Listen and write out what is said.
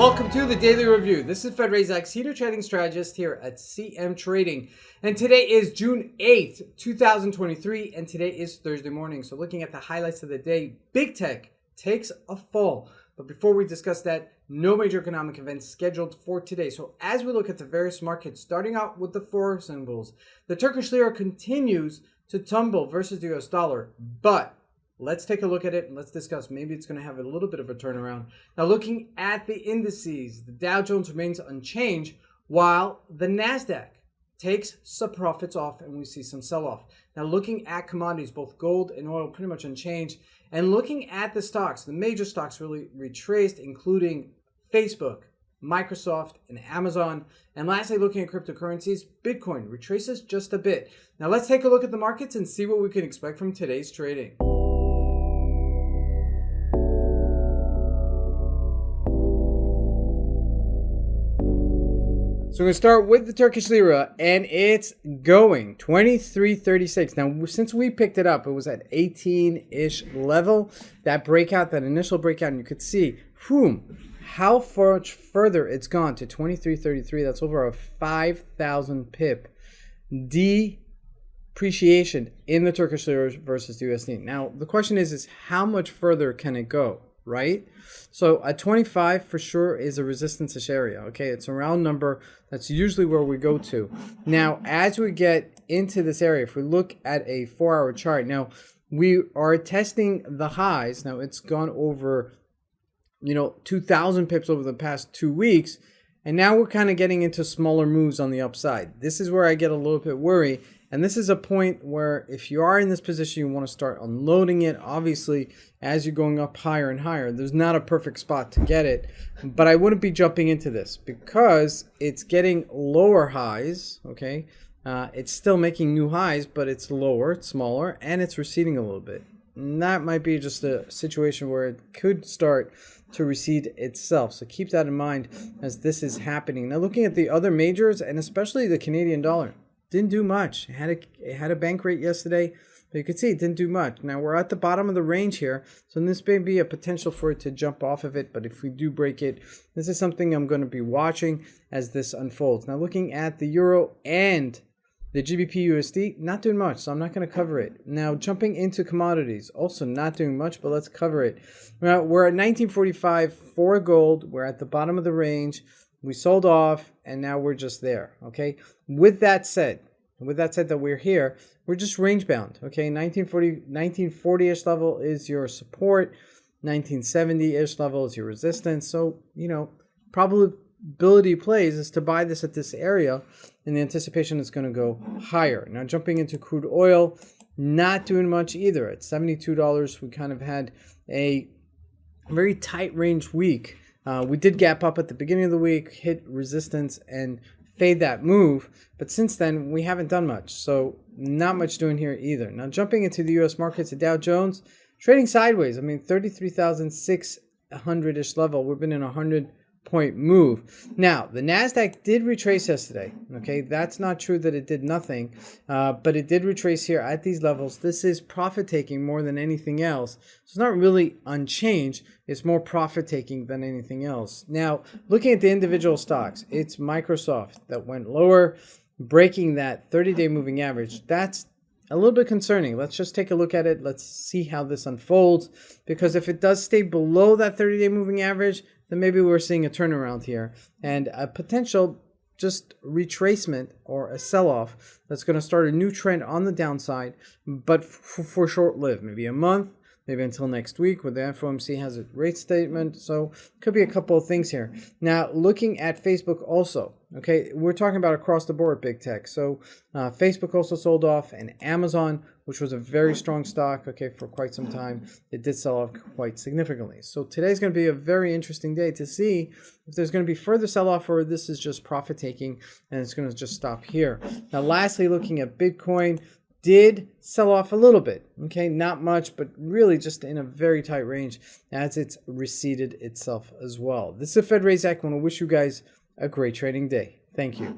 Welcome to the Daily Review. This is Razak, Senior Trading Strategist here at CMTrading. And today is June 8th, 2023, and today is Thursday morning. So looking at the highlights of the day, big tech takes a fall. But before we discuss that, no major economic events scheduled for today. So as we look at the various markets, starting out with the Forex symbols, the Turkish Lira continues to tumble versus the US dollar, but let's take a look at it and let's discuss. Maybe it's going to have a little bit of a turnaround. Now, looking at the indices, the Dow Jones remains unchanged while the NASDAQ takes some profits off and we see some sell-off. Now, looking at commodities, both gold and oil pretty much unchanged. And looking at the stocks, the major stocks really retraced, including Facebook, Microsoft, and Amazon. And lastly, looking at cryptocurrencies, Bitcoin retraces just a bit. Now, let's take a look at the markets and see what we can expect from today's trading. So we're going to start with the Turkish Lira, and it's going 23.36. Now, since we picked it up, it was at 18-ish level. That breakout, that initial breakout, and you could see, how much further it's gone to 23.33. That's over a 5,000 pip depreciation in the Turkish Lira versus the USD. Now, the question is how much further can it go? Right? So at 25 for sure is a resistance-ish area. Okay, it's a round number. That's usually where we go to. Now, as we get into this area, if we look at a 4-hour chart, now we are testing the highs. Now it's gone over, 2,000 pips over the past 2 weeks. And now we're kind of getting into smaller moves on the upside. This is where I get a little bit worried. And this is a point where if you are in this position, you want to start unloading it. Obviously, as you're going up higher and higher, there's not a perfect spot to get it. But I wouldn't be jumping into this because it's getting lower highs, okay? It's still making new highs, but it's lower, it's smaller, and it's receding a little bit. And that might be just a situation where it could start to recede itself. So keep that in mind as this is happening. Now, looking at the other majors, and especially the Canadian dollar, didn't do much. It had a bank rate yesterday, but you can see it didn't do much. Now we're at the bottom of the range here, so this may be a potential for it to jump off of it, but if we do break it, this is something I'm going to be watching as this unfolds. Now looking at the euro and the GBP USD, not doing much, so I'm not going to cover it. Now jumping into commodities, also not doing much, but let's cover it. Now we're at 1945 for gold. We're at the bottom of the range. We sold off, and now we're just there, okay? With that said that we're here, we're just range bound, okay? 1940-ish level is your support. 1970-ish level is your resistance. So, probability plays is to buy this at this area in the anticipation it's going to go higher. Now, jumping into crude oil, not doing much either. At $72, we kind of had a very tight range week. We did gap up at the beginning of the week, hit resistance, and fade that move. But since then, we haven't done much. So not much doing here either. Now, jumping into the U.S. markets, the Dow Jones, trading sideways. 33,600-ish level. We've been in a 100-point move. Now, the NASDAQ did retrace yesterday. Okay, that's not true that it did nothing, but it did retrace here at these levels. This is profit-taking more than anything else. So it's not really unchanged. It's more profit-taking than anything else. Now, looking at the individual stocks, it's Microsoft that went lower, breaking that 30-day moving average. That's a little bit concerning. Let's just take a look at it. Let's see how this unfolds, because if it does stay below that 30-day moving average, then maybe we're seeing a turnaround here and a potential just retracement or a sell-off that's going to start a new trend on the downside, but for short-lived, maybe a month, maybe until next week where the FOMC has a rate statement. So could be a couple of things here. Now, looking at Facebook also, okay, we're talking about across the board big tech. So Facebook also sold off, and Amazon, which was a very strong stock, okay, for quite some time, it did sell off quite significantly. So today's going to be a very interesting day to see if there's going to be further sell-off or this is just profit-taking and it's going to just stop here. Now, lastly, looking at Bitcoin, did sell off a little bit, okay, not much, but really just in a very tight range as it's receded itself as well. This is Razak. I want to wish you guys a great trading day. Thank you.